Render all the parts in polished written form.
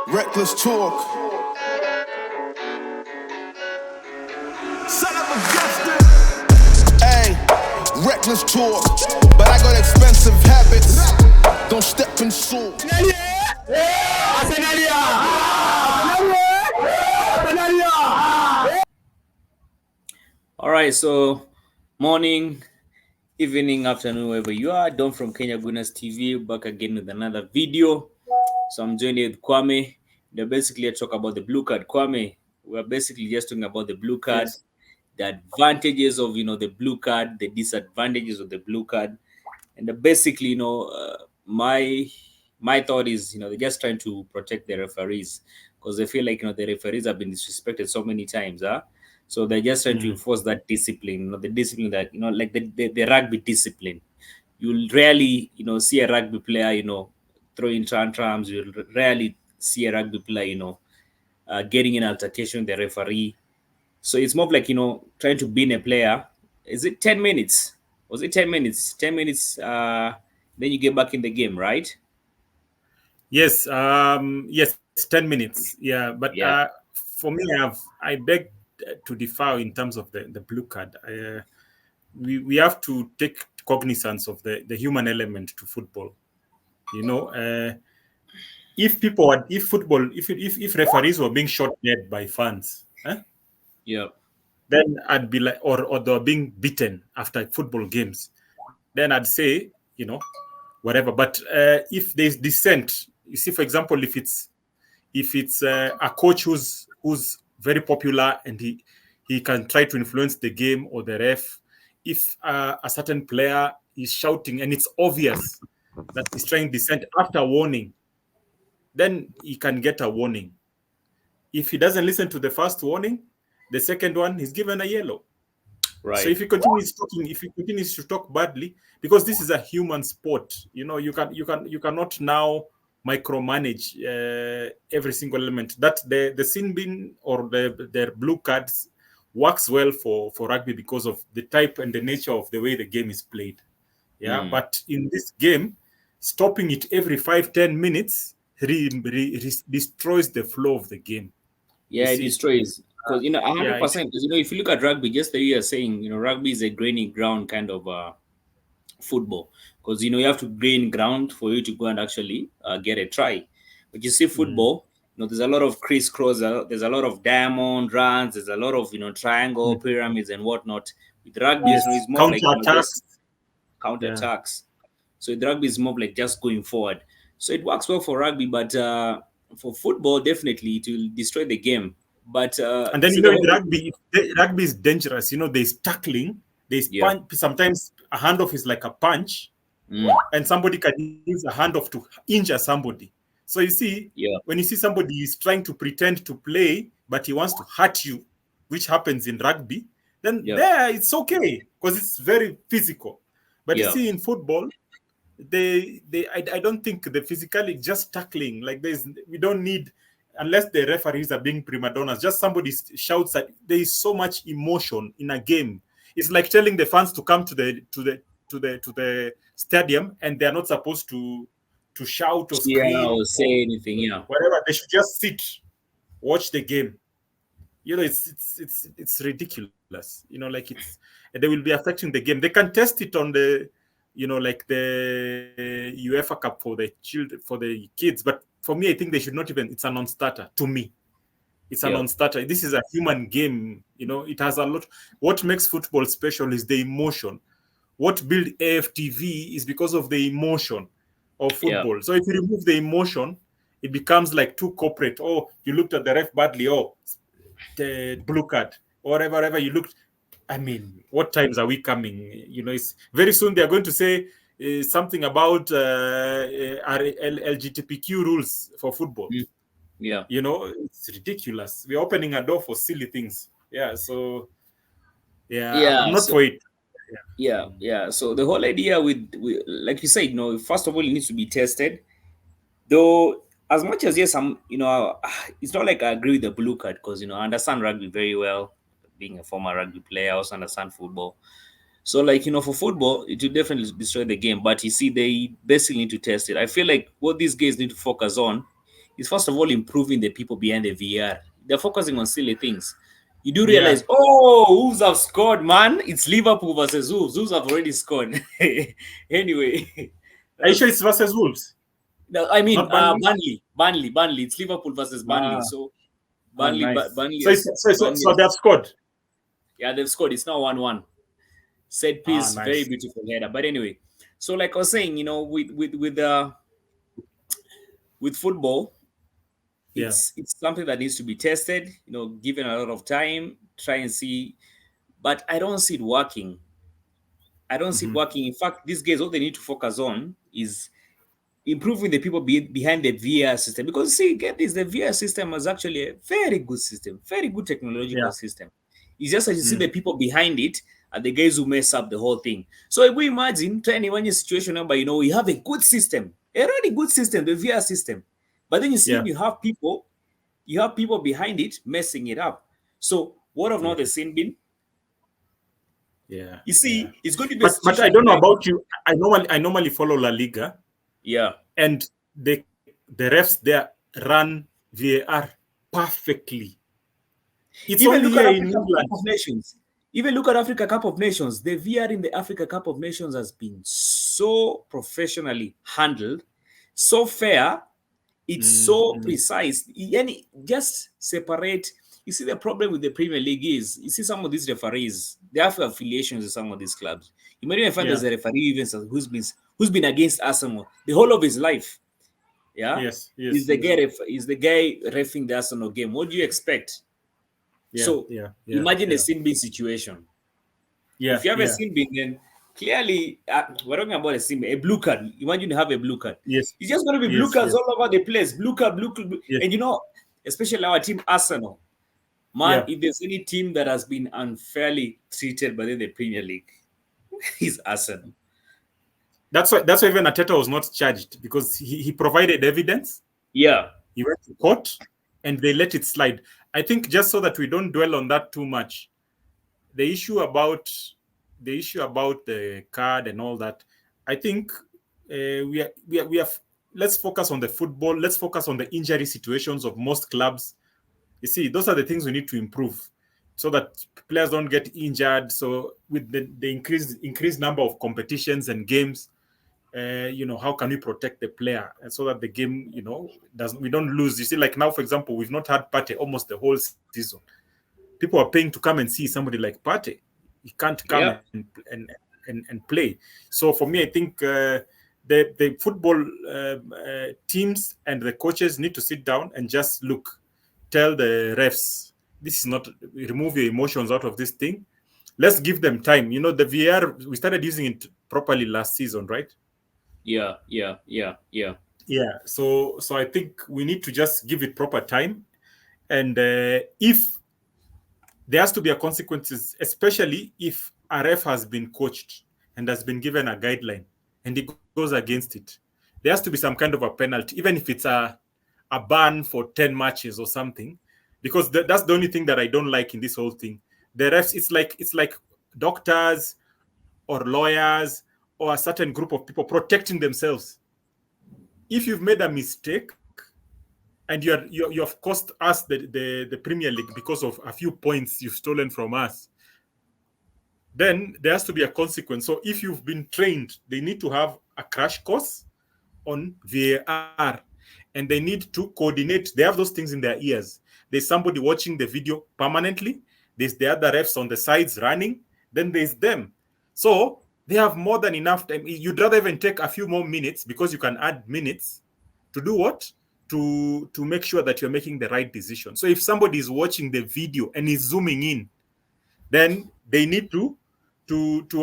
Reckless talk. Son of a Justin. Hey, reckless talk. But I got expensive habits. Don't step in salt. All right, so morning, evening, afternoon, wherever you are. Don from Kenya Gunas TV, back again with another video. So I'm joined with Kwame. They're basically talk about the blue card. Kwame, we're basically just talking about the blue card, Yes. the advantages of the blue card, the disadvantages of the blue card, and basically my thought is they're just trying to protect the referees because they feel like the referees have been disrespected so many times, so they're just trying to enforce that discipline, the discipline that like the rugby discipline. You'll rarely see a rugby player throwing tantrums. You'll rarely see a rugby player getting in altercation with the referee. So it's more of like trying to beat a player. Is it 10 minutes? Was it 10 minutes? 10 minutes, then you get back in the game, right? Yes. Yes. 10 minutes. Yeah. But Yeah. for me, I beg to differ in terms of the blue card. We have to take cognizance of the human element to football. If referees were being shot dead by fans, Yeah. then I'd be like, or they're being beaten after football games, then I'd say, whatever. But if there's dissent, you see, for example, if it's a coach who's very popular and he can try to influence the game or the ref, if a certain player is shouting and it's obvious that he's trying dissent after warning, then he can get a warning. If he doesn't listen to the first warning, the second one he's given a yellow. Right. So if he continues to talk badly, because this is a human sport, you cannot now micromanage every single element. That the sin bin or the blue cards works well for rugby because of the type and the nature of the way the game is played. Yeah, but in this game, stopping it every 5-10 minutes destroys the flow of the game. Yeah, it destroys. Because 100%. Because if you look at rugby, just the way you're saying, rugby is a graining ground kind of football. Because you have to gain ground for you to go and actually get a try. But you see football, there's a lot of crisscross, there's a lot of diamond runs, there's a lot of triangle pyramids and whatnot. With rugby, it's more like counter attacks. So with rugby is more like just going forward. So it works well for rugby, but for football, definitely it will destroy the game. But and then rugby is dangerous. There's tackling, there's punch. Sometimes a handoff is like a punch, and somebody can use a handoff to injure somebody. So you see, when you see somebody is trying to pretend to play, but he wants to hurt you, which happens in rugby, then there it's okay because it's very physical. But you see in football, I don't think the physically just tackling, like we don't need, unless the referees are being prima donnas, just somebody shouts that there is so much emotion in a game. It's like telling the fans to come to the stadium and they're not supposed to shout or scream or say anything. Whatever, they should just sit, watch the game. It's ridiculous. They will be affecting the game. They can test it on the like the UEFA Cup for the kids. But for me, I think they should not even. It's a non-starter to me. It's a non-starter. This is a human game. It has a lot. What makes football special is the emotion. What built AFTV is because of the emotion of football. So if you remove the emotion, it becomes like too corporate. Oh, you looked at the ref badly. Oh, the blue card. Or whatever you looked. I mean, what times are we coming? It's very soon they're going to say something about LGBTQ rules for football. Yeah. It's ridiculous. We're opening a door for silly things. So I'm not for it. Yeah. So the whole idea with like you said, first of all, it needs to be tested. Though, as much as yes, it's not like I agree with the blue card because I understand rugby very well. Being a former rugby player, I also understand football. So, for football, it will definitely destroy the game. But you see, they basically need to test it. I feel like what these guys need to focus on is first of all improving the people behind the VAR. They're focusing on silly things. You do realize, Wolves have scored, man. It's Liverpool versus Wolves. Wolves have already scored. Anyway. Are you sure it's versus Wolves? No, I mean, Burnley. It's Liverpool versus Burnley. So, Burnley, nice. Burnley. So they have scored. Yeah, they've scored. It's now 1-1. Set piece, nice. Very beautiful header. But anyway, so like I was saying, with football, it's something that needs to be tested, given a lot of time, try and see. But I don't see it working. In fact, these guys, all they need to focus on is improving the people behind the VR system. Because get this, the VR system is actually a very good system, very good technological system. It's just that you see the people behind it are the guys who mess up the whole thing. So if we imagine trying to run a situation where you have a good system, a really good system, the VR system, but then you see you have people behind it messing it up. So what have not the sin been? Yeah. You see, it's going to be. But I don't know about you. I normally follow La Liga. Yeah. And the refs there run VAR perfectly. It's even only look at in Africa Cup of Nations. Even look at Africa Cup of Nations. The VR in the Africa Cup of Nations has been so professionally handled, so fair. It's so precise. Just separate. You see, the problem with the Premier League is, you see some of these referees, they have affiliations with some of these clubs. You might even find there's a referee even who's been against Arsenal the whole of his life. Yeah. Yes. Is the guy reffing the Arsenal game? What do you expect? Imagine a sin bin situation. If you have a sin bin, then clearly we're talking about a blue card. Imagine you have a blue card. Yes. It's just going to be blue cards all over the place. Blue card. Yes. And especially our team Arsenal. Man, if there's any team that has been unfairly treated by the Premier League, it's Arsenal. That's why even Arteta was not charged, because he provided evidence. Yeah. He went to court and they let it slide. I think, just so that we don't dwell on that too much, the issue about the card and all that, I think we have. Let's focus on the football. Let's focus on the injury situations of most clubs. You see, those are the things we need to improve, so that players don't get injured. So with the increased number of competitions and games, how can we protect the player, and so that the game, we don't lose. You see, like now, for example, we've not had Partey almost the whole season. People are paying to come and see somebody like Partey. He can't come and play. So for me, I think the football teams and the coaches need to sit down and just tell the refs, this is not, remove your emotions out of this thing. Let's give them time. The VR, we started using it properly last season, right? Yeah. So I think we need to just give it proper time. And if there has to be a consequences, especially if a ref has been coached and has been given a guideline and he goes against it, there has to be some kind of a penalty, even if it's a ban for 10 matches or something, because that's the only thing that I don't like in this whole thing. The refs, it's like doctors or lawyers or a certain group of people protecting themselves. If you've made a mistake and you have cost us the Premier League because of a few points you've stolen from us, then there has to be a consequence. So if you've been trained, they need to have a crash course on VAR. And they need to coordinate. They have those things in their ears. There's somebody watching the video permanently. There's the other refs on the sides running. Then there's them. So they have more than enough time. You'd rather even take a few more minutes, because you can add minutes to do what? To make sure that you're making the right decision. So if somebody is watching the video and is zooming in, then they need to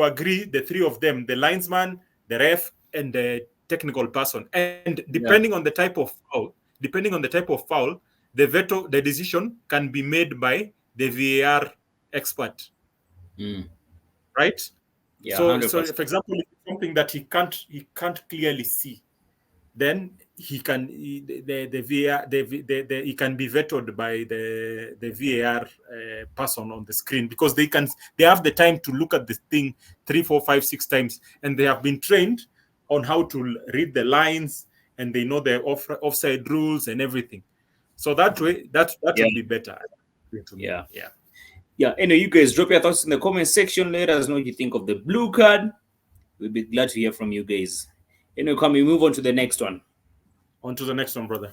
agree, the three of them, the linesman, the ref, and the technical person. And depending on the type of foul, the decision can be made by the VAR expert. Right? Yeah. So for example, if it's something that he can't clearly see, then he can he can be vetoed by the VAR person on the screen, because they have the time to look at the thing 3, 4, 5, 6 times, and they have been trained on how to read the lines and they know the offside rules and everything. So that way, that would be better. Yeah. Anyway, you guys drop your thoughts in the comment section. Let us know what you think of the blue card. We'll be glad to hear from you guys. Anyway, can we move on to the next one? On to the next one, brother.